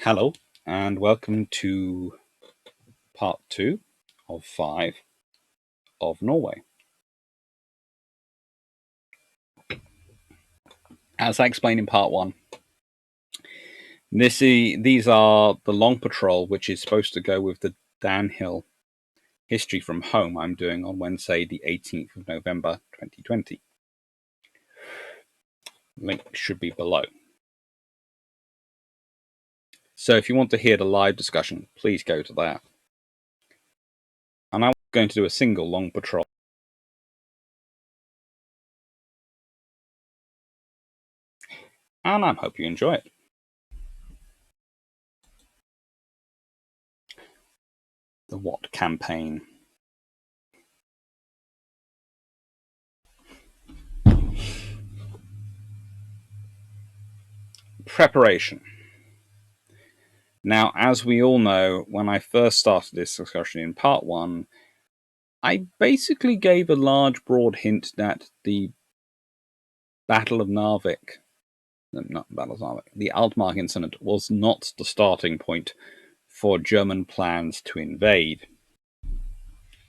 Hello, and welcome to part 2 of 5 of Norway. As I explained in part 1, these are the long patrol, which is supposed to go with the downhill history from home I'm doing on Wednesday, the 18th of November 2020. Link should be below. So if you want to hear the live discussion, please go to that. And I'm going to do a single long patrol. And I hope you enjoy it. The what campaign? Preparation. Now, as we all know, when I first started this discussion in part 1, I basically gave a large, broad hint that the Battle of Narvik, not Battle of Narvik, the Altmark incident was not the starting point for German plans to invade.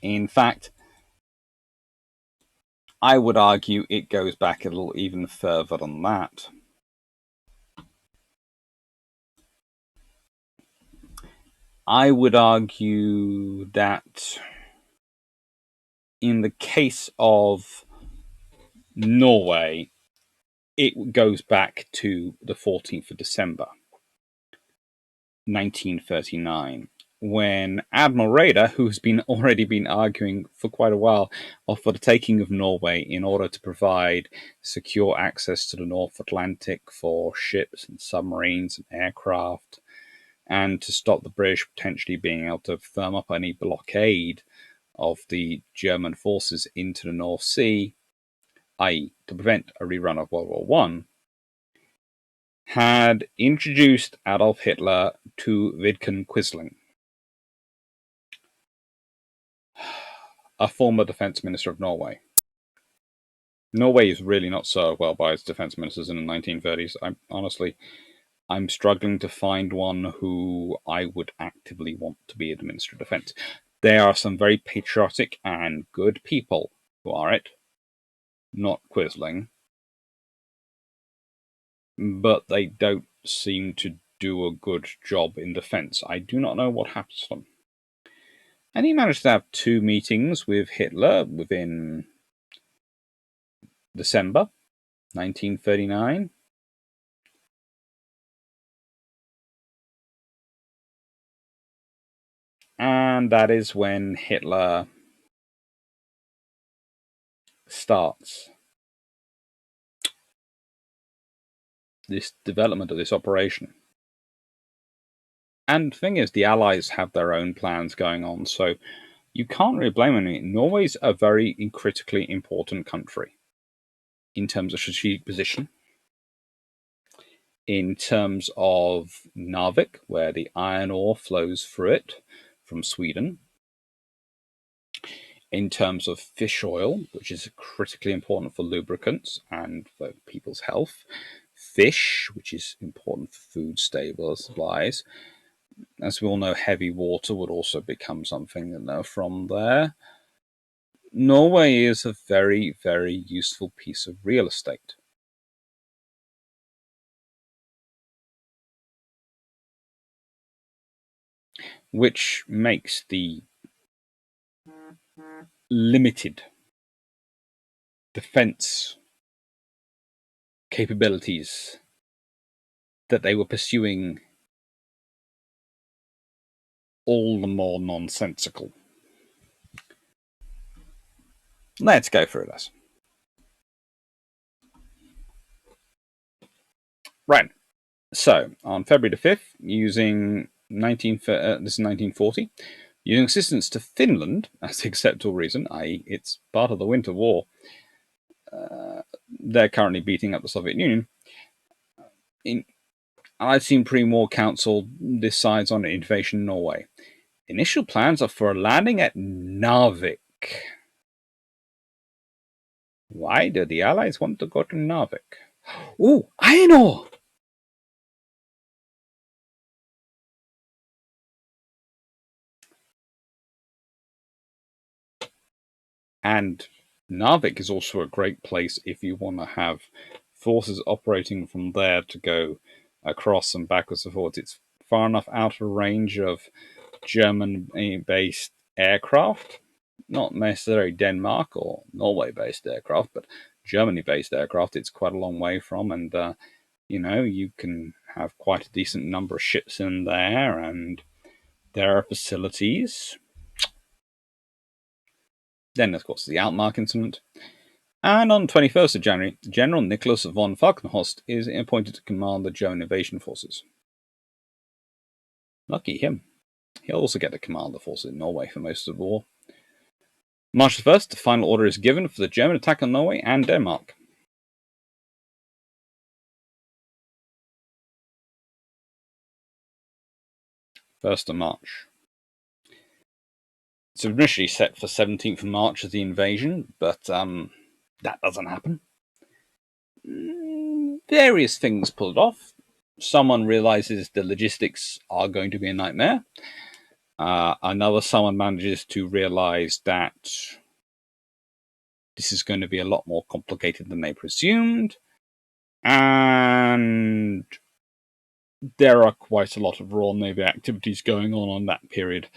In fact, I would argue it goes back a little even further than that. I would argue that in the case of Norway, it goes back to the 14th of December, 1939, when Admiral Raeder, who's already been arguing for quite a while for the taking of Norway in order to provide secure access to the North Atlantic for ships and submarines and aircraft, and to stop the British potentially being able to firm up any blockade of the German forces into the North Sea, i.e. to prevent a rerun of World War I, had introduced Adolf Hitler to Vidkun Quisling, a former defense minister of Norway. Norway is really not served well by its defense ministers in the 1930s. I'm struggling to find one who I would actively want to be the Minister of Defense. There are some very patriotic and good people who are it, not Quisling, but they don't seem to do a good job in defense. I do not know what happens to them. And he managed to have 2 meetings with Hitler within December 1939. And that is when Hitler starts this development of this operation. And the thing is, the Allies have their own plans going on, so you can't really blame them. Norway's a very critically important country in terms of strategic position, in terms of Narvik, where the iron ore flows through it from Sweden, in terms of fish oil, which is critically important for lubricants and for people's health, fish, which is important for food stable supplies. As we all know, heavy water would also become something from there. Norway is a very, very useful piece of real estate. Which makes the limited defense capabilities that they were pursuing all the more nonsensical. Let's go through this. Right. So, on February the 5th, using this is 1940, using assistance to Finland as the acceptable reason, i.e. it's part of the Winter War, they're currently beating up the Soviet Union. I've seen pre-war council decides on invasion in Norway. Initial plans are for a landing at Narvik. Why do the Allies want to go to Narvik? Ooh, iron ore! And Narvik is also a great place if you want to have forces operating from there to go across and backwards and forwards. It's far enough out of range of German-based aircraft, not necessarily Denmark or Norway-based aircraft, but Germany-based aircraft. It's quite a long way from, and you can have quite a decent number of ships in there, and there are facilities. Then, of course, the Altmark incident. And on 21st of January, General Nicholas von Falkenhorst is appointed to command the German invasion forces. Lucky him. He'll also get to command the forces in Norway for most of the war. March 1st, the final order is given for the German attack on Norway and Denmark. First of March. It's initially set for 17th of March as the invasion, but that doesn't happen. Various things pulled off. Someone realizes the logistics are going to be a nightmare. Another someone manages to realize that this is going to be a lot more complicated than they presumed. And there are quite a lot of Royal Navy activities going on that period.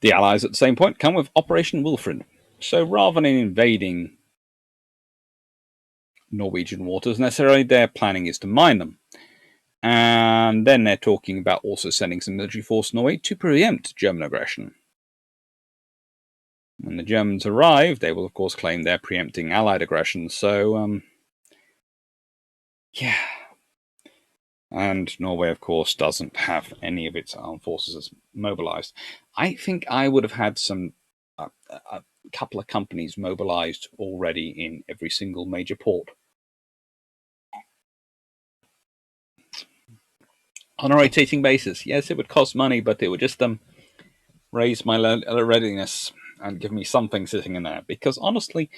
The Allies at the same point come with Operation Wilfred. So rather than invading Norwegian waters necessarily, their planning is to mine them. And then they're talking about also sending some military force to Norway to preempt German aggression. When the Germans arrive, they will of course claim they're preempting Allied aggression. So, yeah. And Norway, of course, doesn't have any of its armed forces mobilized. I think I would have had a couple of companies mobilized already in every single major port. On a rotating basis. Yes, it would cost money, but it would just raise my readiness and give me something sitting in there. Because honestly,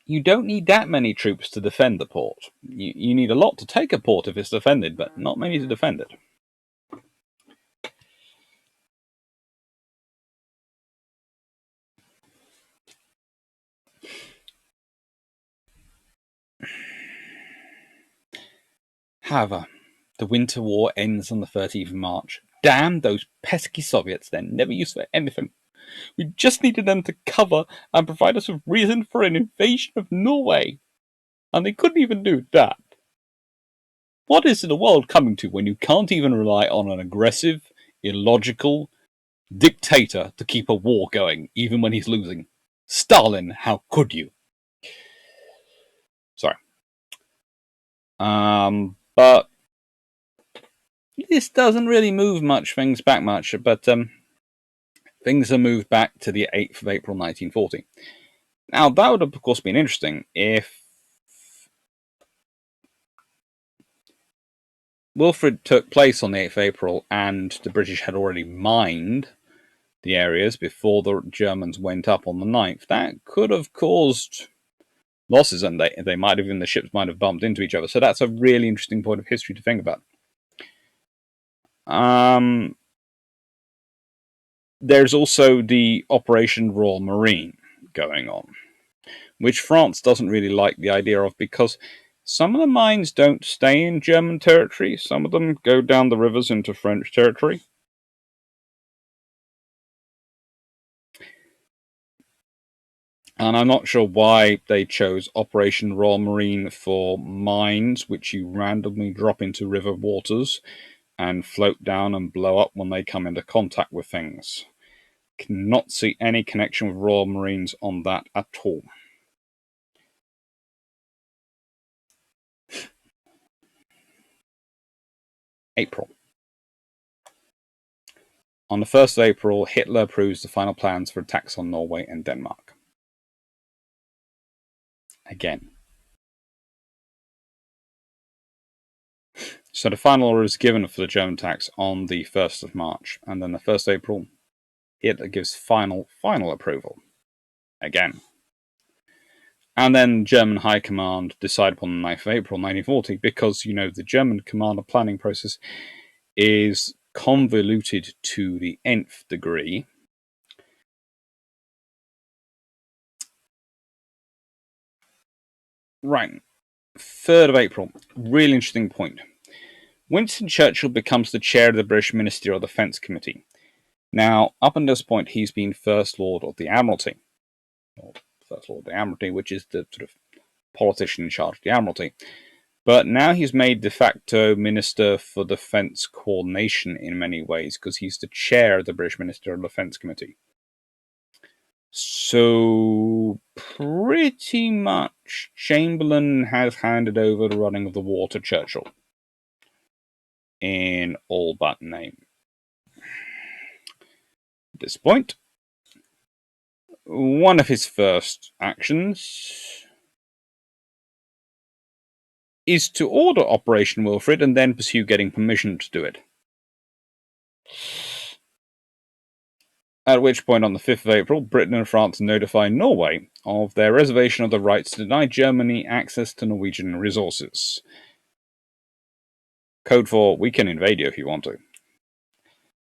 you don't need that many troops to defend the port. You need a lot to take a port if it's defended, but not many to defend it. However, the Winter War ends on the 13th of March. Damn those pesky Soviets, they're never used for anything. We just needed them to cover and provide us with reason for an invasion of Norway. And they couldn't even do that. What is the world coming to when you can't even rely on an aggressive, illogical dictator to keep a war going, even when he's losing? Stalin, how could you? Sorry. But this doesn't really move things back much, but things are moved back to the 8th of April 1940. Now, that would have, of course, been interesting if Wilfred took place on the 8th of April and the British had already mined the areas before the Germans went up on the 9th. That could have caused losses, and they might have, even the ships might have bumped into each other. So that's a really interesting point of history to think about. There's also the Operation Royal Marine going on, which France doesn't really like the idea of, because some of the mines don't stay in German territory. Some of them go down the rivers into French territory. And I'm not sure why they chose Operation Royal Marine for mines, which you randomly drop into river waters and float down and blow up when they come into contact with things. Cannot see any connection with Royal Marines on that at all. April. On the 1st of April, Hitler approves the final plans for attacks on Norway and Denmark. Again. So the final order is given for the German attacks on the 1st of March, and then the 1st of April, Hitler gives final approval. Again. And then German High Command decide upon the 9th of April 1940, because, the German commander planning process is convoluted to the nth degree. Right, 3rd of April, really interesting point. Winston Churchill becomes the chair of the British Ministerial Defence Committee. Now, up until this point, he's been First Lord of the Admiralty, or First Lord of the Admiralty, which is the sort of politician in charge of the Admiralty. But now he's made de facto Minister for Defence Coordination in many ways, because he's the chair of the British Ministerial Defence Committee. So, pretty much, Chamberlain has handed over the running of the war to Churchill, in all but name. At this point, one of his first actions is to order Operation Wilfred and then pursue getting permission to do it. At which point, on the 5th of April, Britain and France notify Norway of their reservation of the rights to deny Germany access to Norwegian resources. Code for, we can invade you if you want to.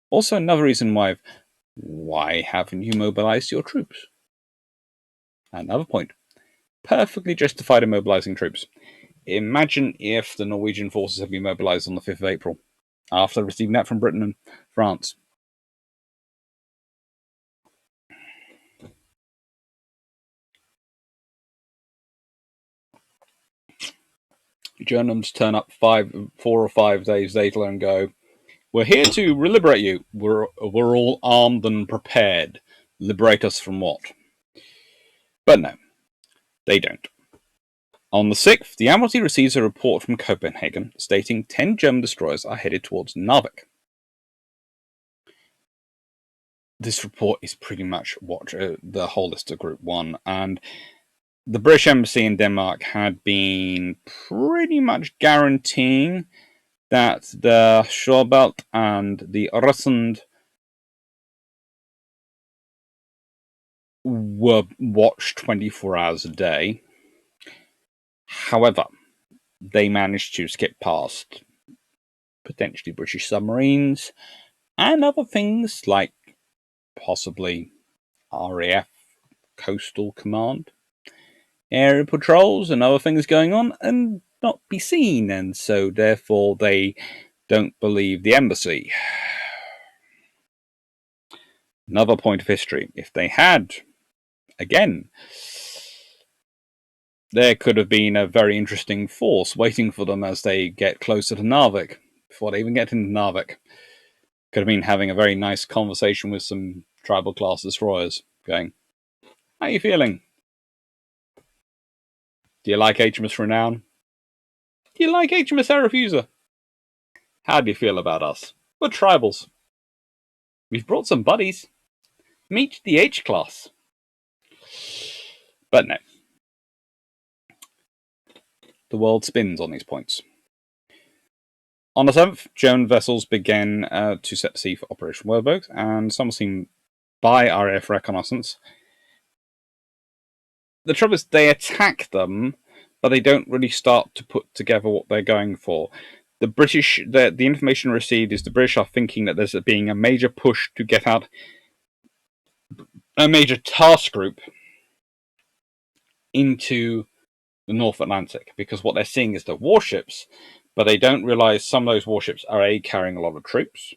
Also, another reason why haven't you mobilized your troops? Another point. Perfectly justified in mobilizing troops. Imagine if the Norwegian forces had been mobilized on the 5th of April, after receiving that from Britain and France. Germans turn up 4 or 5 days later and go, "We're here to liberate you. We're all armed and prepared. Liberate us from what?" But no, they don't. On the 6th, the Admiralty receives a report from Copenhagen stating 10 German destroyers are headed towards Narvik. This report is pretty much what the whole list of Group 1, and the British Embassy in Denmark had been pretty much guaranteeing that the Schobelt and the Russund were watched 24 hours a day. However, they managed to skip past potentially British submarines and other things like possibly RAF Coastal Command, area patrols and other things going on, and not be seen, and so therefore they don't believe the embassy. Another point of history, if they had, again, there could have been a very interesting force waiting for them as they get closer to Narvik, before they even get into Narvik. Could have been having a very nice conversation with some tribal class destroyers, going, "How are you feeling? Do you like HMS Renown? Do you like HMS Arethusa? How do you feel about us? We're tribals. We've brought some buddies. Meet the H-class." But no. The world spins on these points. On the 7th, German vessels began to set sea for Operation Werburg, and some were seen by RAF reconnaissance. The trouble is, they attack them, but they don't really start to put together what they're going for. The British, the information received is the British are thinking that there's being a major push to get out a major task group into the North Atlantic, because what they're seeing is the warships, but they don't realize some of those warships are A, carrying a lot of troops,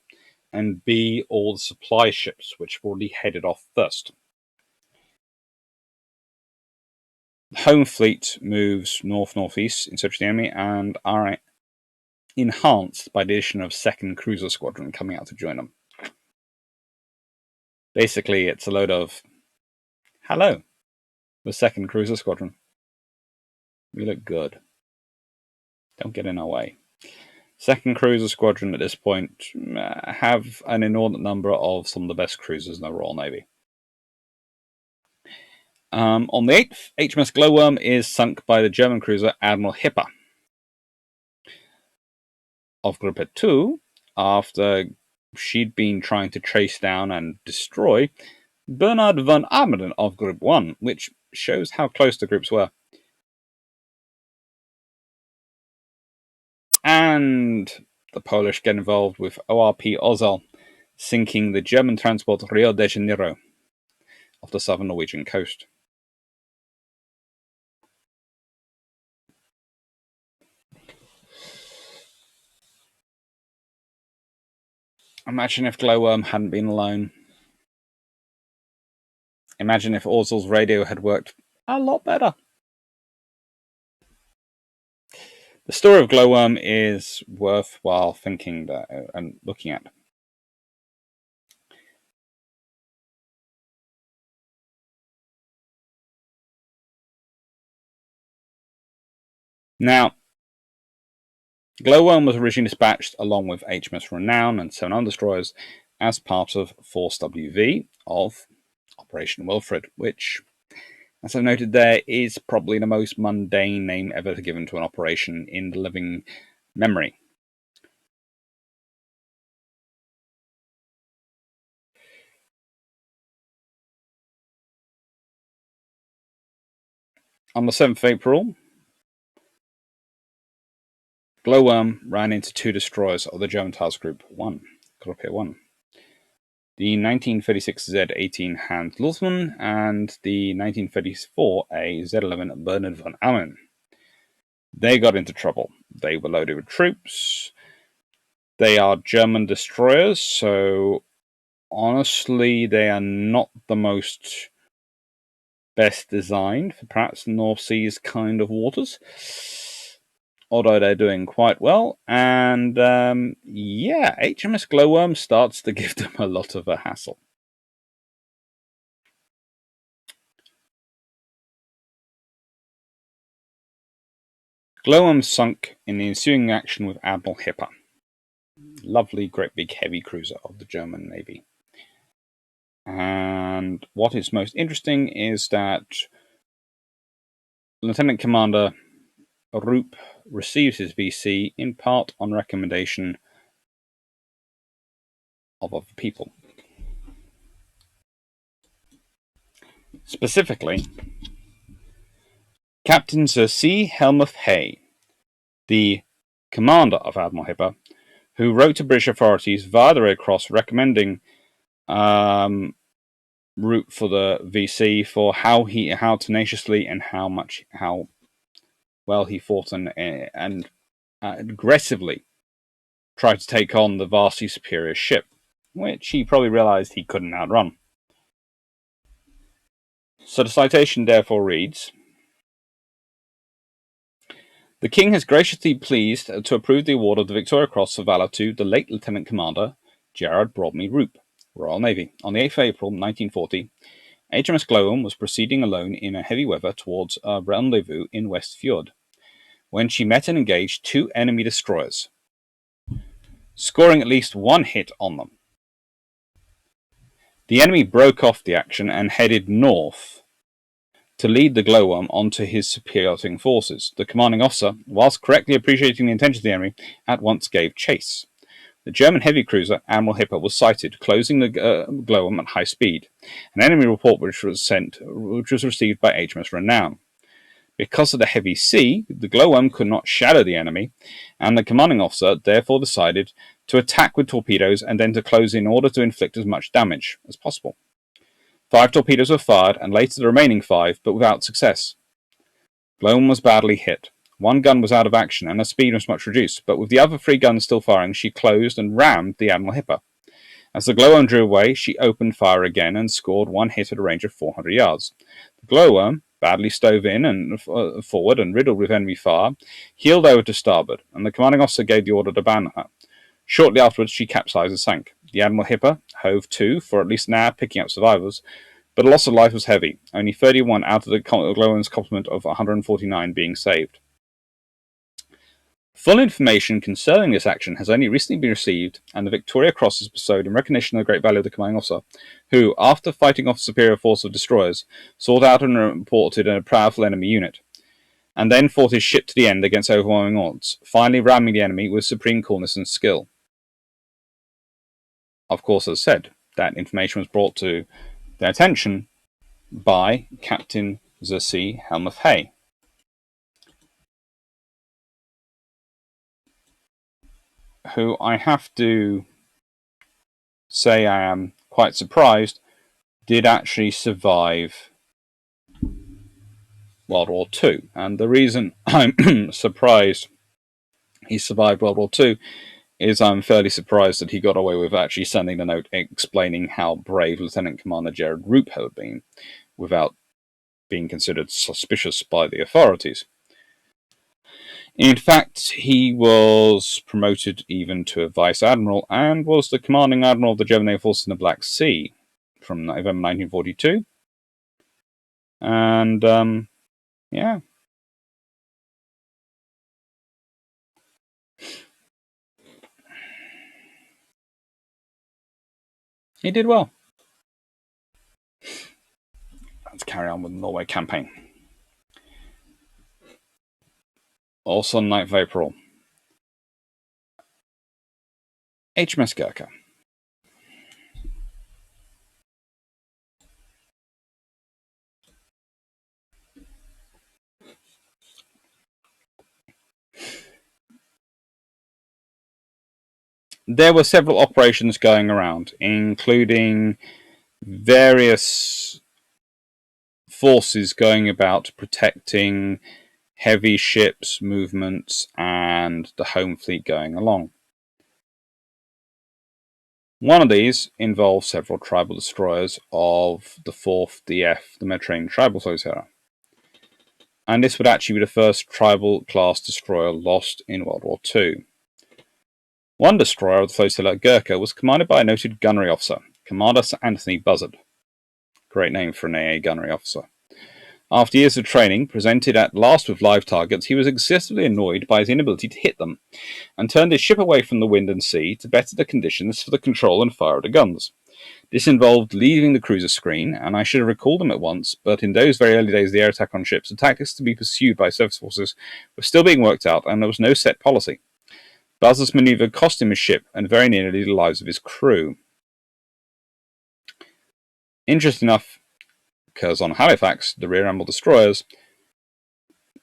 and B, all the supply ships, which have already headed off first. The Home Fleet moves north-northeast in search of the enemy and are enhanced by the addition of 2nd Cruiser Squadron coming out to join them. Basically, it's a load of, "Hello, the 2nd Cruiser Squadron. We look good. Don't get in our way." 2nd Cruiser Squadron at this point have an inordinate number of some of the best cruisers in the Royal Navy. On the 8th, HMS Glowworm is sunk by the German cruiser Admiral Hipper. Of Group 2, after she'd been trying to chase down and destroy Bernard von Ammerden of Group 1, which shows how close the groups were. And the Polish get involved with ORP Ozal, sinking the German transport Rio de Janeiro off the southern Norwegian coast. Imagine if Glowworm hadn't been alone. Imagine if Ozal's radio had worked a lot better. The story of Glowworm is worthwhile thinking and looking at. Now, Glowworm was originally dispatched along with HMS Renown and 7 other destroyers as part of Force WV of Operation Wilfred, which, as I've noted there, is probably the most mundane name ever given to an operation in the living memory. On the 7th of April, Glowworm ran into 2 destroyers of the German task group 1, Gruppe 1. The 1936 Z-18 Hans Luthmann and the 1934 A Z-11 Bernard von Allen. They got into trouble. They were loaded with troops. They are German destroyers, so honestly, they are not the most best designed for perhaps North Seas kind of waters. Although they're doing quite well. And yeah, HMS Glowworm starts to give them a lot of a hassle. Glowworm sunk in the ensuing action with Admiral Hipper. Lovely, great big heavy cruiser of the German Navy. And what is most interesting is that Lieutenant Commander Roop receives his VC in part on recommendation of other people. Specifically, Captain Sir C. Helmuth Hay, the commander of Admiral Hipper, who wrote to British authorities via the Red Cross recommending Roop for the VC for how tenaciously and how well he fought and aggressively tried to take on the vastly superior ship, which he probably realized he couldn't outrun. So the citation therefore reads, "The King has graciously pleased to approve the award of the Victoria Cross for Valour to the late Lieutenant Commander Gerard Brodney Roop, Royal Navy. On the 8th of April 1940, HMS Glowworm was proceeding alone in a heavy weather towards a rendezvous in West Fjord, when she met and engaged 2 enemy destroyers, scoring at least 1 hit on them. The enemy broke off the action and headed north to lead the Glowworm onto his superior forces. The commanding officer, whilst correctly appreciating the intentions of the enemy, at once gave chase. The German heavy cruiser Admiral Hipper was sighted, closing the Glowworm at high speed. An enemy report which was received by HMS Renown. Because of the heavy sea, the Glowworm could not shadow the enemy, and the commanding officer therefore decided to attack with torpedoes and then to close in order to inflict as much damage as possible. 5 torpedoes were fired, and later the remaining 5, but without success. Glowworm was badly hit. 1 gun was out of action, and her speed was much reduced, but with the other 3 guns still firing, she closed and rammed the Admiral Hipper. As the Glowworm drew away, she opened fire again and scored 1 hit at a range of 400 yards. The Glowworm, badly stove in and forward and riddled with enemy fire, heeled over to starboard, and the commanding officer gave the order to abandon her. Shortly afterwards, she capsized and sank. The Admiral Hipper hove to for at least an hour, picking up survivors, but the loss of life was heavy, only 31 out of the Glowworm's complement of 149 being saved. Full information concerning this action has only recently been received, and the Victoria Cross is bestowed in recognition of the great value of the commanding officer, who, after fighting off a superior force of destroyers, sought out and reported a powerful enemy unit, and then fought his ship to the end against overwhelming odds, finally ramming the enemy with supreme coolness and skill. Of course, as said, that information was brought to their attention by Captain C. Helmuth Hay. who I have to say I am quite surprised did actually survive World War II. And the reason I'm surprised he survived World War II is I'm fairly surprised that he got away with actually sending a note explaining how brave Lieutenant Commander Gerard Roop had been without being considered suspicious by the authorities. In fact, he was promoted even to a vice admiral and was the commanding admiral of the German Naval Forces in the Black Sea from November 1942. And, yeah. He did well. Let's carry on with the Norway campaign. Also on 9th of April. HMS Gurkha. There were several operations going around, including various forces going about protecting heavy ships' movements and the home fleet going along. One of these involved several tribal destroyers of the 4th DF, the Mediterranean Tribal Flotilla. And this would actually be the first tribal class destroyer lost in World War II. One destroyer of the flotilla, Gurkha, was commanded by a noted gunnery officer, Commander Sir Anthony Buzzard. Great name for an AA gunnery officer. After years of training, presented at last with live targets, he was excessively annoyed by his inability to hit them, and turned his ship away from the wind and sea to better the conditions for the control and fire of the guns. This involved leaving the cruiser screen, and I should have recalled them at once, but in those very early days of the air attack on ships, the tactics to be pursued by surface forces were still being worked out, and there was no set policy. Buzzard's manoeuvre cost him his ship, and very nearly the lives of his crew. Interesting enough, because on Halifax, the rear admiral destroyers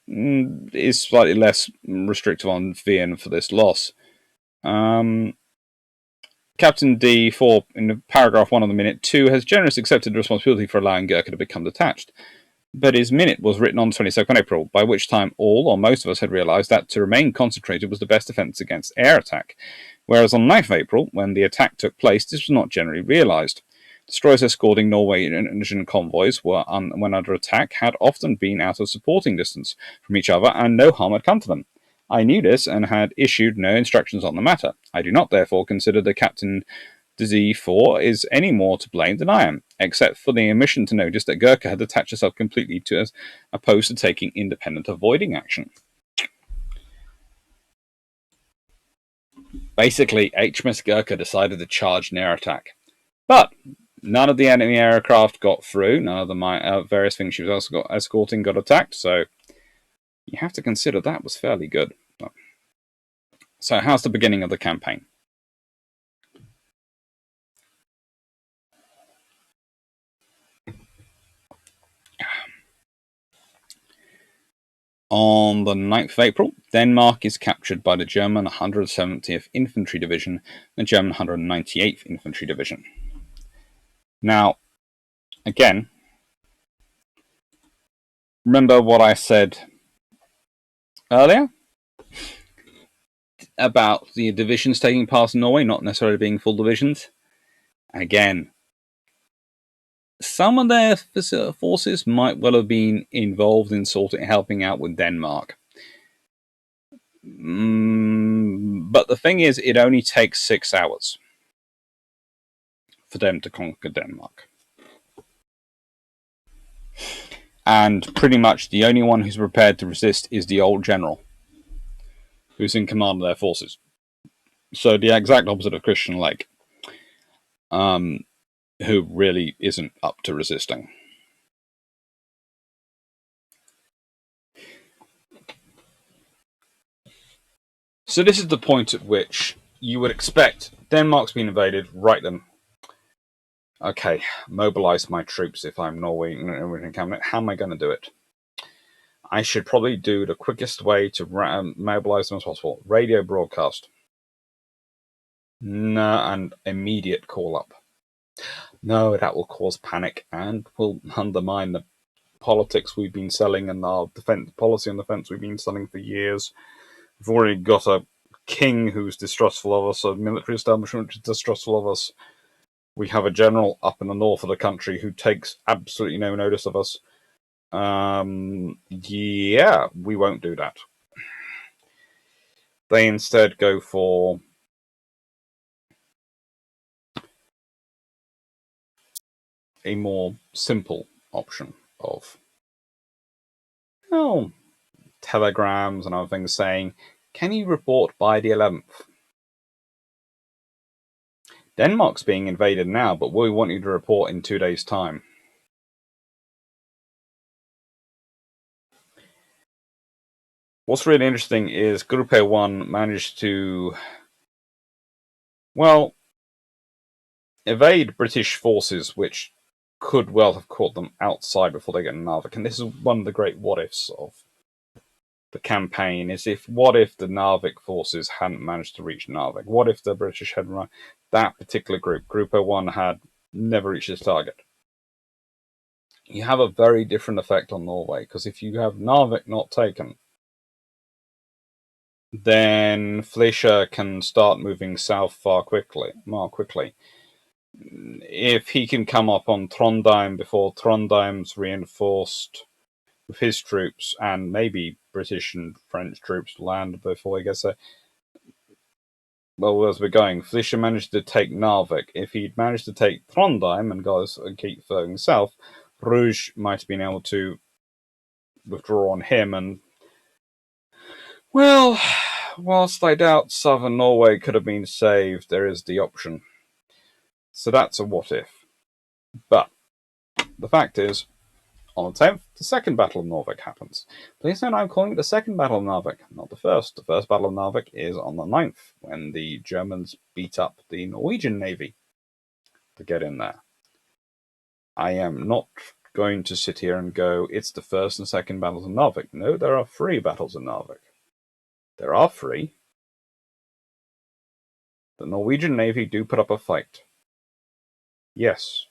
is slightly less restrictive on VN for this loss. Captain D4, in paragraph 1 of the Minute 2, has generously accepted the responsibility for allowing Gurkha to become detached. But his minute was written on 22nd April, by which time all or most of us had realised that to remain concentrated was the best defence against air attack, whereas on 9th of April, when the attack took place, this was not generally realised. Destroyers escorting Norwegian convoys when under attack had often been out of supporting distance from each other, and no harm had come to them. I knew this and had issued no instructions on the matter. I do not therefore consider the Captain Z4 is any more to blame than I am, except for the omission to notice that Gurkha had attached herself completely to us, opposed to taking independent avoiding action. Basically, HMS Gurkha decided to charge an air attack. But none of the enemy aircraft got through, none of the various things she was also escorting got attacked, so you have to consider that was fairly good. So how's the beginning of the campaign? On the 9th of April, Denmark is captured by the German 170th Infantry Division and the German 198th Infantry Division. Now, again, remember what I said earlier about the divisions taking part in Norway, not necessarily being full divisions? Again, some of their forces might well have been involved in helping out with Denmark. But the thing is, it only takes 6 hours for them to conquer Denmark. And pretty much the only one who's prepared to resist is the old general, who's in command of their forces. So the exact opposite of Christian Lake, who really isn't up to resisting. So this is the point at which you would expect Denmark's been invaded, right then. Okay, mobilize my troops if I'm Norwegian cabinet. How am I going to do it? I should probably do the quickest way to mobilize them as possible. Radio broadcast. No, and immediate call up. No, that will cause panic and will undermine the politics we've been selling and our defense policy and defense we've been selling for years. We've already got a king who's distrustful of us, a military establishment which is distrustful of us. We have a general up in the north of the country who takes absolutely no notice of us. Yeah, we won't do that. They instead go for a more simple option of, oh, telegrams and other things saying, can you report by the 11th? Denmark's being invaded now, but we want you to report in 2 days' time. What's really interesting is Gurkha 1 managed to, well, evade British forces, which could well have caught them outside before they get in Narvik. And this is one of the great what-ifs of the campaign, is what if the Narvik forces hadn't managed to reach Narvik? What if the British had run that particular group, Group 01, had never reached its target? You have a very different effect on Norway, because if you have Narvik not taken, then Fleischer can start moving south more quickly. If he can come up on Trondheim before Trondheim's reinforced with his troops, and maybe British and French troops land before he gets there. Well, as we're going, Fleischer managed to take Narvik. If he'd managed to take Trondheim and keep going south, Rouge might have been able to withdraw on him. And, well, whilst I doubt southern Norway could have been saved, there is the option. So that's a what if. But the fact is, on the 10th, the Second Battle of Narvik happens. Please note I'm calling it the Second Battle of Narvik, not the first. The First Battle of Narvik is on the 9th, when the Germans beat up the Norwegian Navy to get in there. I am not going to sit here and go, it's the First and Second Battles of Narvik. No, there are 3 battles of Narvik. There are 3. The Norwegian Navy do put up a fight. Yes,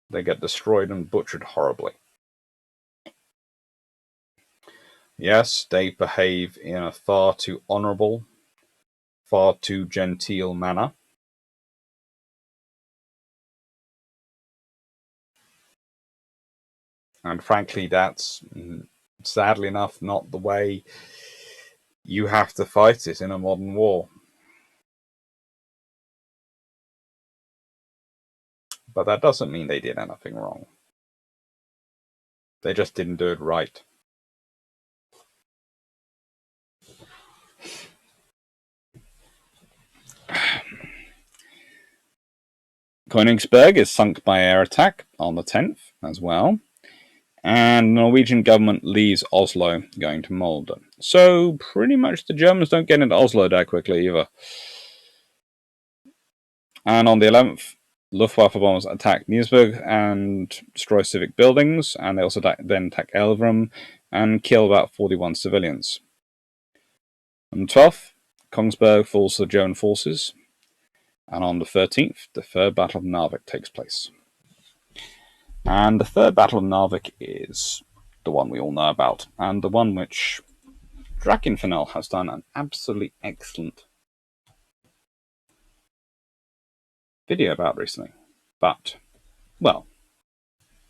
they get destroyed and butchered horribly. Yes, they behave in a far too honourable, far too genteel manner. And frankly, that's, sadly enough, not the way you have to fight it in a modern war. But that doesn't mean they did anything wrong. They just didn't do it right. Königsberg is sunk by air attack on the 10th as well. And the Norwegian government leaves Oslo, going to Molde. So pretty much the Germans don't get into Oslo that quickly either. And on the 11th, Luftwaffe bombers attack Niesburg and destroy civic buildings, and they also then attack Elverum and kill about 41 civilians. On the 12th, Kongsberg falls to the German forces, and on the 13th, the Third Battle of Narvik takes place. And the Third Battle of Narvik is the one we all know about, and the one which Drakenfennel has done an absolutely excellent video about recently. But, well,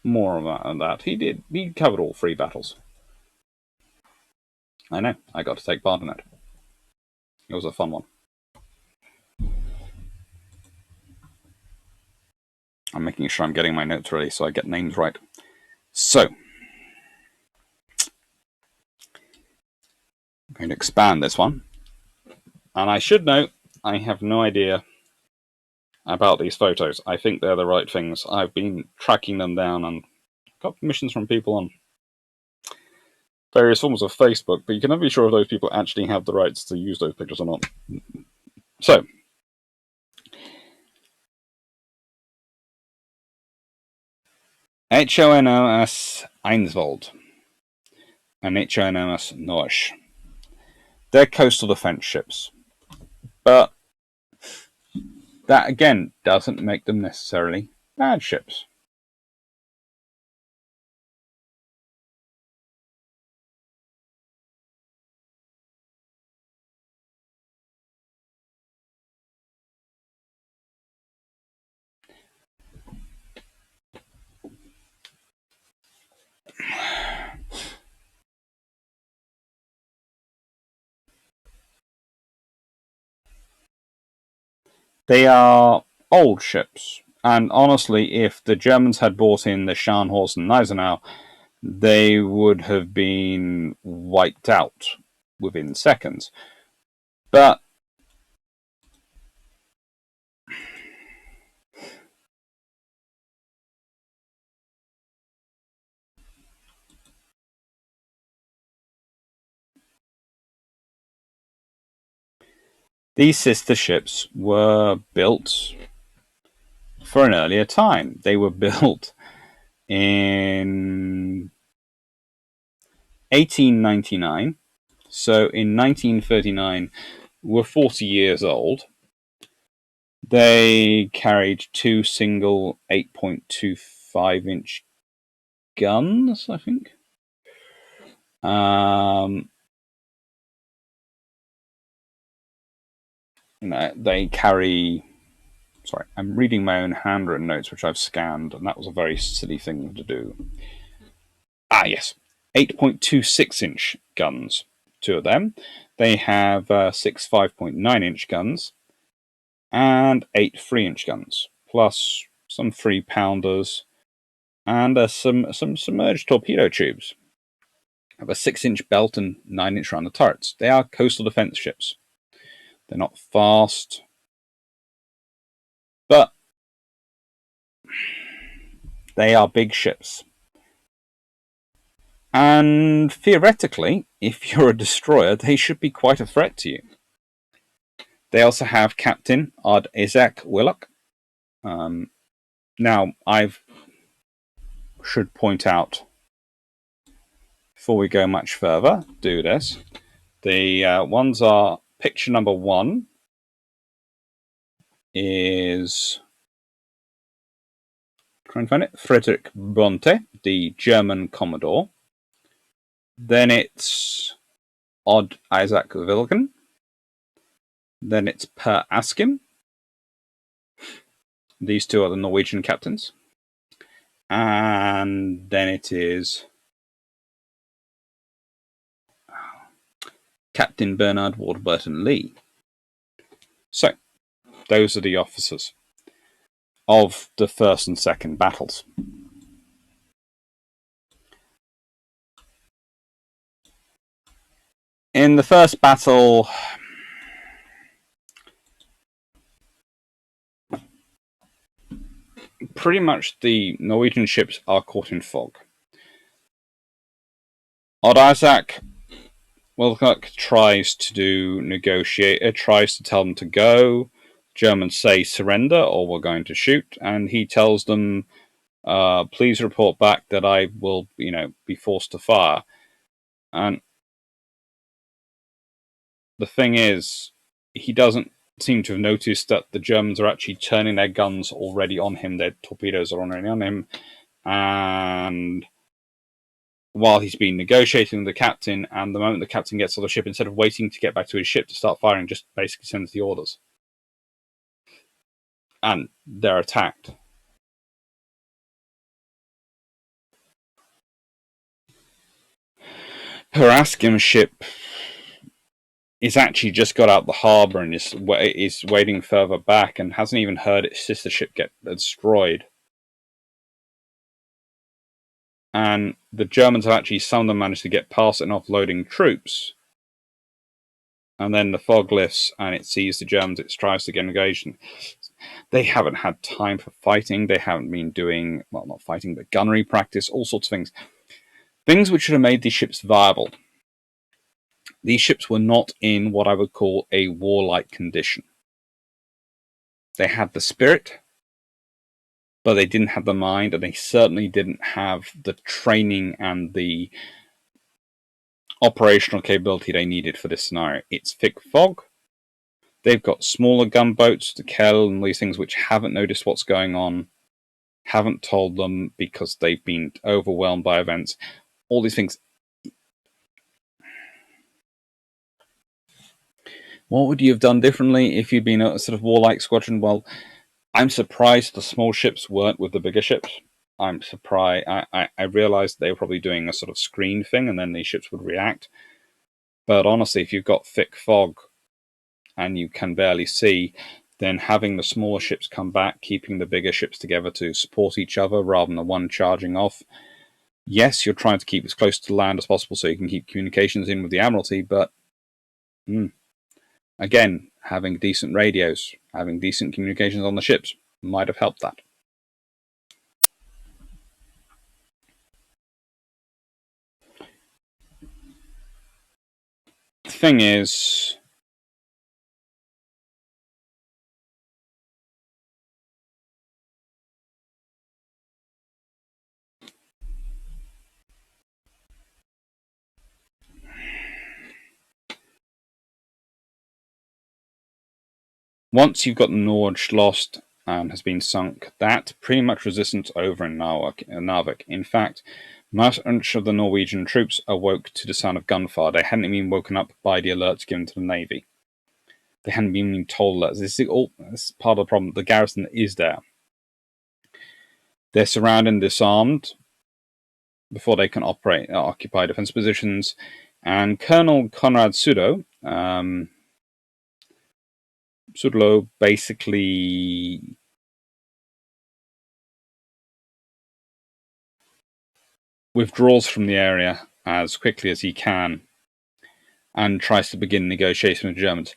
more about that. He covered all 3 battles. I know, I got to take part in it. It was a fun one. I'm making sure I'm getting my notes ready so I get names right. So, I'm going to expand this one. And I should note, I have no idea about these photos. I think they're the right things. I've been tracking them down and got permissions from people on various forms of Facebook, but you can never be sure if those people actually have the rights to use those pictures or not. So, HMS Einsvold and HMS Norway. They're coastal defense ships. But That again doesn't make them necessarily bad ships. They are old ships, and honestly, if the Germans had brought in the Scharnhorst and Gneisenau, they would have been wiped out within seconds. But these sister ships were built for an earlier time. They were built in 1899. So in 1939, were 40 years old. They carried two single 8.25-inch guns, I think. They carry. Sorry, I'm reading my own handwritten notes, which I've scanned, and that was a very silly thing to do. Yes. 8.26-inch guns, two of them. They have 6 5.9-inch guns and 8 3-inch guns, plus some 3-pounders and some submerged torpedo tubes. Have a 6-inch belt and 9-inch around the turrets. They are coastal defense ships. They're not fast, but they are big ships. And theoretically, if you're a destroyer, they should be quite a threat to you. They also have Captain Odd Isaac Willock. Now, I should point out, before we go much further, do this. The ones are, picture number 1 is, try and find it, Friedrich Bonte, the German Commodore. Then it's Odd Isaac Wilken. Then it's Per Askim. These two are the Norwegian captains. And then it is Captain Bernard Warburton Lee. So, those are the officers of the first and second battles. In the first battle, pretty much the Norwegian ships are caught in fog. Odd Isaac Wilcock tries to negotiate, tries to tell them to go. Germans say surrender or we're going to shoot, and he tells them, please report back that I will, be forced to fire. And the thing is, he doesn't seem to have noticed that the Germans are actually turning their guns already on him. Their torpedoes are already on him. And while he's been negotiating with the captain, and the moment the captain gets on the ship, instead of waiting to get back to his ship to start firing, just basically sends the orders. And they're attacked. Per Askim's ship is actually just got out the harbour and is waiting further back and hasn't even heard its sister ship get destroyed. And the Germans have actually, some of them managed to get past it and offloading troops. And then the fog lifts and it sees the Germans, it tries to get engaged. They haven't had time for fighting. They haven't been doing, well, not fighting, but gunnery practice, all sorts of things. Things which should have made these ships viable. These ships were not in what I would call a warlike condition. They had the spirit, but they didn't have the mind, and they certainly didn't have the training and the operational capability they needed for this scenario. It's thick fog. They've got smaller gunboats, the Kell and these things, which haven't noticed what's going on, haven't told them because they've been overwhelmed by events. All these things. What would you have done differently if you'd been a sort of warlike squadron? Well, I'm surprised the small ships weren't with the bigger ships. I'm surprised. I realized they were probably doing a sort of screen thing and then these ships would react. But honestly, if you've got thick fog and you can barely see, then having the smaller ships come back, keeping the bigger ships together to support each other rather than the one charging off. Yes, you're trying to keep as close to land as possible so you can keep communications in with the Admiralty, but again, having decent radios, having decent communications on the ships might have helped that. The thing is, once you've got the Norge lost and has been sunk, that pretty much resistance over in Narvik. In fact, much of the Norwegian troops awoke to the sound of gunfire. They hadn't been woken up by the alerts given to the Navy. They hadn't been told that. This is part of the problem. The garrison is there. They're surrounded and disarmed before they can occupy defense positions. And Colonel Konrad Sudlo basically withdraws from the area as quickly as he can and tries to begin negotiations with the Germans.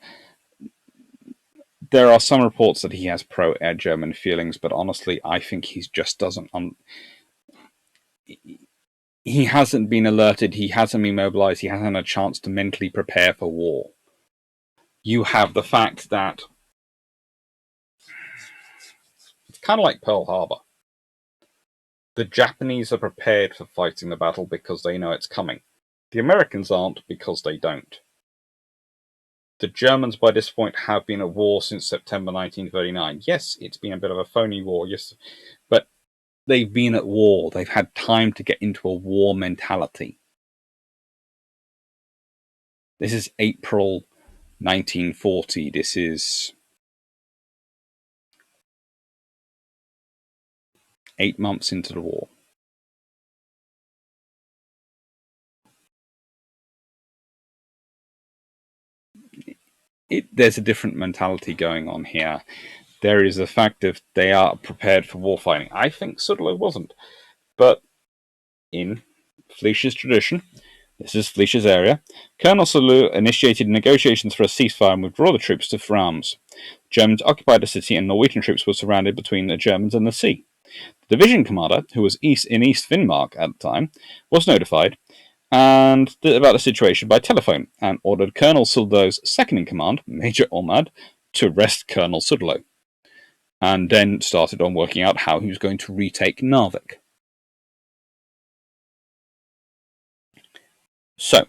There are some reports that he has pro-air German feelings, but honestly, I think he just doesn't. He hasn't been alerted, he hasn't been mobilized, he hasn't had a chance to mentally prepare for war. You have the fact that it's kind of like Pearl Harbor. The Japanese are prepared for fighting the battle because they know it's coming. The Americans aren't because they don't. The Germans, by this point, have been at war since September 1939. Yes, it's been a bit of a phony war, yes, but they've been at war. They've had time to get into a war mentality. This is April 1940. This is 8 months into the war. There's a different mentality going on here. There is the fact that they are prepared for war fighting. I think Sutherland wasn't. But in Fleish's tradition, this is Fleish's area, Colonel Sulu initiated negotiations for a ceasefire and withdraw the troops to Frams. Germans occupied the city and Norwegian troops were surrounded between the Germans and the sea. The division commander, who was in East Finnmark at the time, was notified about the situation by telephone and ordered Colonel Sudlo's second-in-command, Major Ormad, to arrest Colonel Sudlo, and then started on working out how he was going to retake Narvik. So,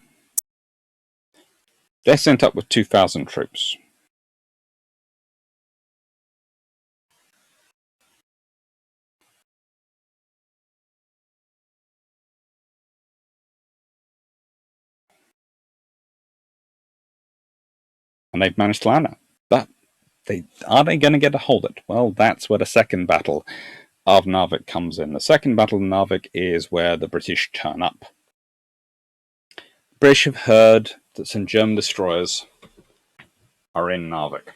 they're sent up with 2,000 troops. And they've managed to land it. But are they going to get a hold of it? Well, that's where the second battle of Narvik comes in. The second battle of Narvik is where the British turn up. The British have heard that some German destroyers are in Narvik.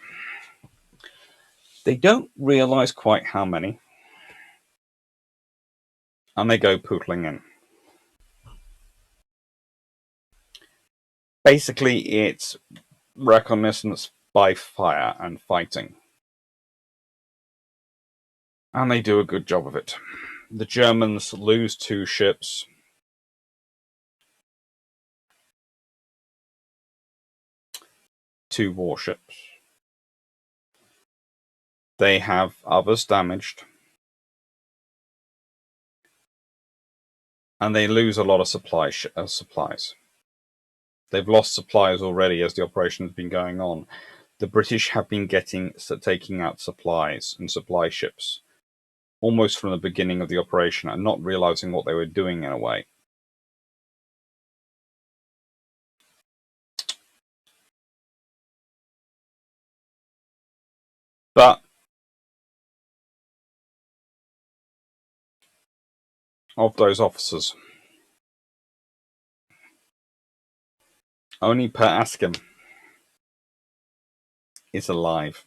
They don't realise quite how many, and they go pootling in. Basically, it's reconnaissance by fire and fighting. And they do a good job of it. The Germans lose 2 ships. Two warships. They have others damaged. And they lose a lot of supplies. They've lost supplies already as the operation has been going on. the British have been taking out supplies and supply ships almost from the beginning of the operation and not realizing what they were doing in a way. But of those officers, only Per Askim is alive.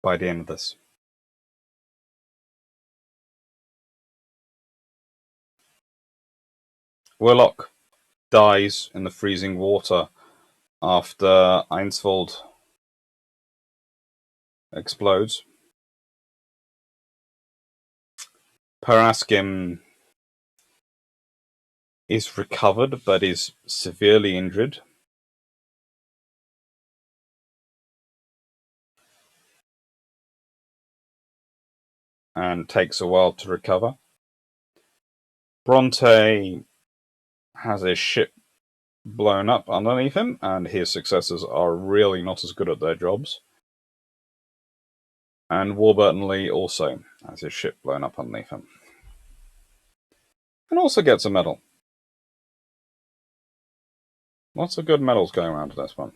By the end of this. Warlock dies in the freezing water after Einsvold explodes. Per Askim is recovered but is severely injured. And takes a while to recover. Bronte has his ship blown up underneath him, and his successors are really not as good at their jobs. And Warburton Lee also has his ship blown up underneath him. And also gets a medal. Lots of good medals going around to this one.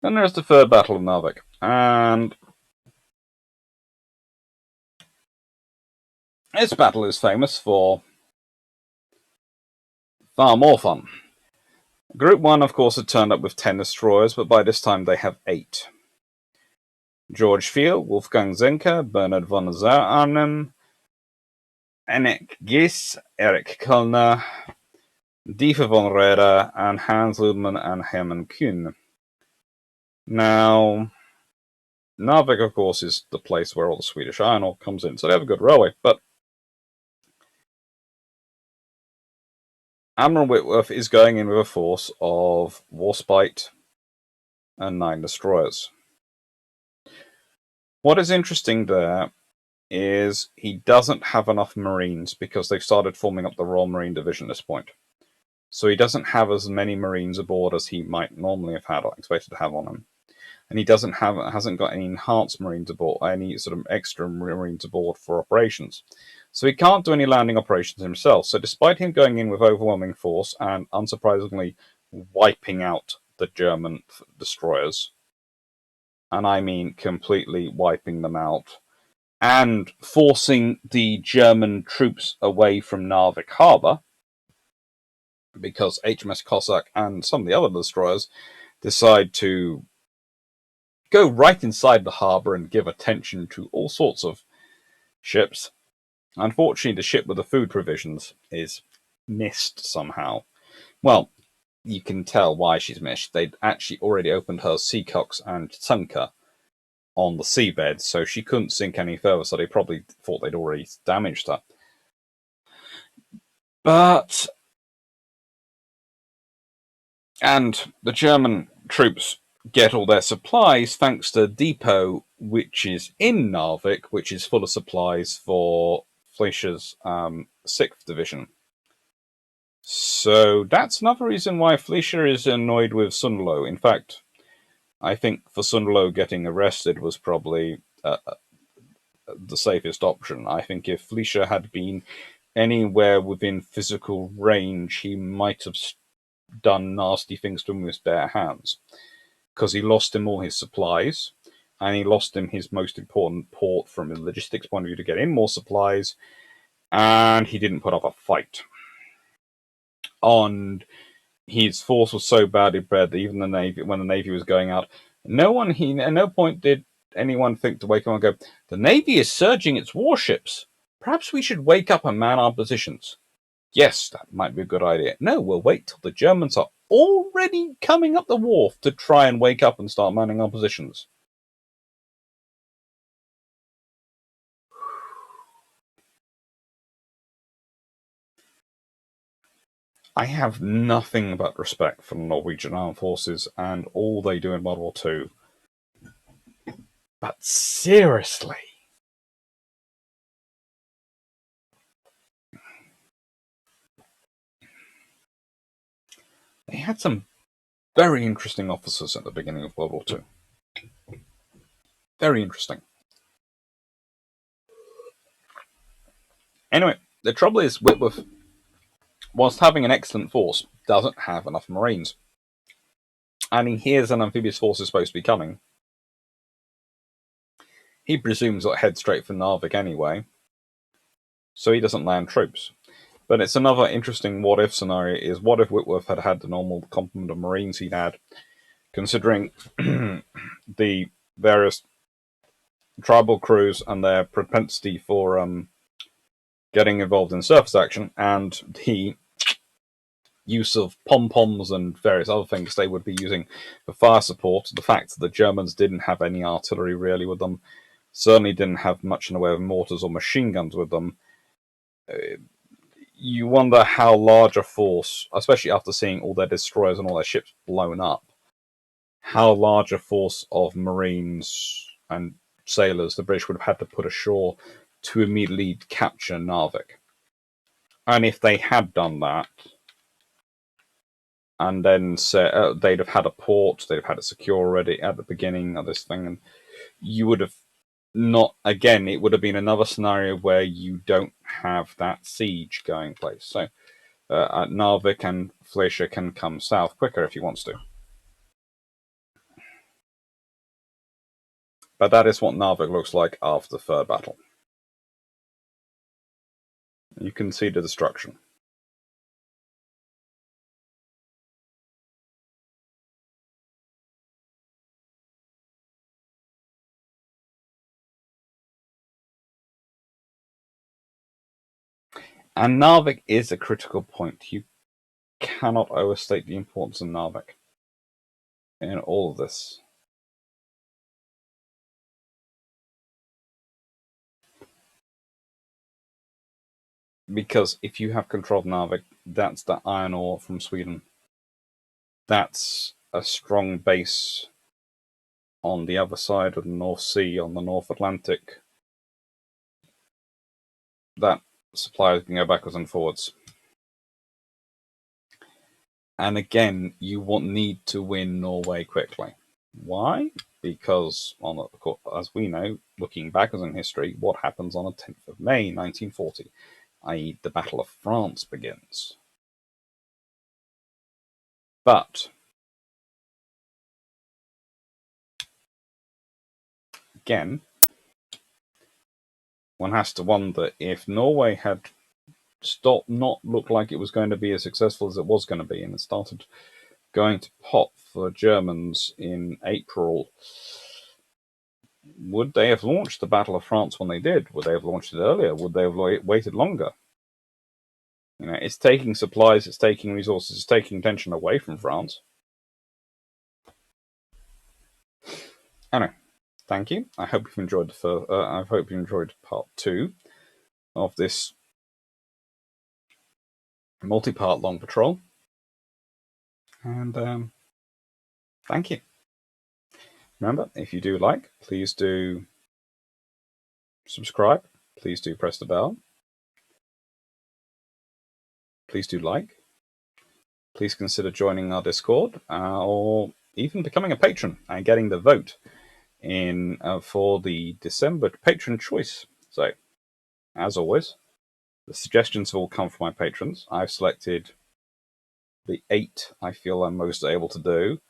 Then there's the third Battle of Narvik. And this battle is famous for far more fun. Group 1, of course, had turned up with 10 destroyers, but by this time they have 8. George Field, Wolfgang Zenker, Bernhard von Arnim, Henrik Gies, Erich Kellner, Dieter von Reder, and Hans Ludman and Hermann Kuhn. Now, Narvik, of course, is the place where all the Swedish iron ore comes in, so they have a good railway, but Admiral Whitworth is going in with a force of Warspite and 9 destroyers. What is interesting there is he doesn't have enough Marines because they've started forming up the Royal Marine Division at this point. So he doesn't have as many Marines aboard as he might normally have had or expected to have on him. And he hasn't got any enhanced Marines aboard, any sort of extra Marines aboard for operations. So he can't do any landing operations himself. So despite him going in with overwhelming force and unsurprisingly wiping out the German destroyers, and I mean completely wiping them out, and forcing the German troops away from Narvik Harbour, because HMS Cossack and some of the other destroyers decide to go right inside the harbour and give attention to all sorts of ships. Unfortunately, the ship with the food provisions is missed somehow. Well, you can tell why she's missed. They'd actually already opened her Seacocks and Tunker on the seabed, so she couldn't sink any further, so they probably thought they'd already damaged her. And the German troops get all their supplies thanks to a depot which is in Narvik, which is full of supplies for Fleischer's 6th Division. So that's another reason why Fleischer is annoyed with Sundlo. In fact, I think for Sundlo getting arrested was probably the safest option. I think if Fleischer had been anywhere within physical range, he might have done nasty things to him with his bare hands, because he lost him all his supplies, and he lost him his most important port from a logistics point of view to get in more supplies, and he didn't put up a fight. And his force was so badly bred that even the Navy, when the Navy was going out, at no point did anyone think to wake up and go, "The Navy is surging its warships. Perhaps we should wake up and man our positions." Yes, that might be a good idea. No, we'll wait till the Germans are already coming up the wharf to try and wake up and start manning our positions. I have nothing but respect for the Norwegian Armed Forces and all they do in World War II. But seriously. They had some very interesting officers at the beginning of World War II. Very interesting. Anyway, the trouble is, Whitworth, whilst having an excellent force, doesn't have enough Marines. And he hears an amphibious force is supposed to be coming. He presumes it'll head straight for Narvik anyway, so he doesn't land troops. But it's another interesting what-if scenario is, what if Whitworth had had the normal complement of Marines he'd had, considering the various tribal crews and their propensity for getting involved in surface action, and the use of pom-poms and various other things they would be using for fire support. The fact that the Germans didn't have any artillery really with them, certainly didn't have much in the way of mortars or machine guns with them. You wonder how large a force, especially after seeing all their destroyers and all their ships blown up, how large a force of Marines and sailors the British would have had to put ashore to immediately capture Narvik. And if they had done that, and then they'd have had a port, they'd have had it secure already at the beginning of this thing, and you would have not, again, it would have been another scenario where you don't have that siege going place. So Narvik and Fleischer can come south quicker if he wants to. But that is what Narvik looks like after the third battle. You can see the destruction. And Narvik is a critical point. You cannot overstate the importance of Narvik in all of this. Because if you have control of Narvik, that's the iron ore from Sweden. That's a strong base on the other side of the North Sea, on the North Atlantic. That supplies can go backwards and forwards. And again, you need to win Norway quickly. Why? Because, as we know, looking backwards in history, what happens on the 10th of May 1940, i.e. the Battle of France begins. But again, one has to wonder if Norway had not looked like it was going to be as successful as it was going to be, and it started going to pot for Germans in April. Would they have launched the Battle of France when they did? Would they have launched it earlier? Would they have waited longer? It's taking supplies, it's taking resources, it's taking tension away from France. Anyway, thank you. I hope you've enjoyed I hope you enjoyed part 2 of this multi-part long patrol. And thank you. Remember, if you do like, please do subscribe. Please do press the bell. Please do like. Please consider joining our Discord or even becoming a patron and getting the vote in for the December patron choice. So, as always, the suggestions have all come from my patrons. I've selected the 8 I feel I'm most able to do,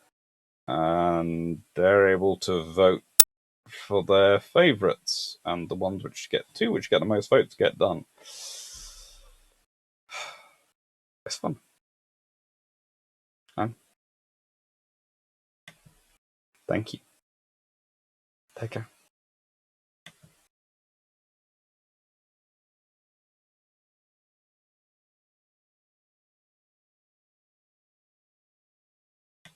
and they're able to vote for their favourites, and the ones which get the most votes get done. It's fun. And thank you. Take care.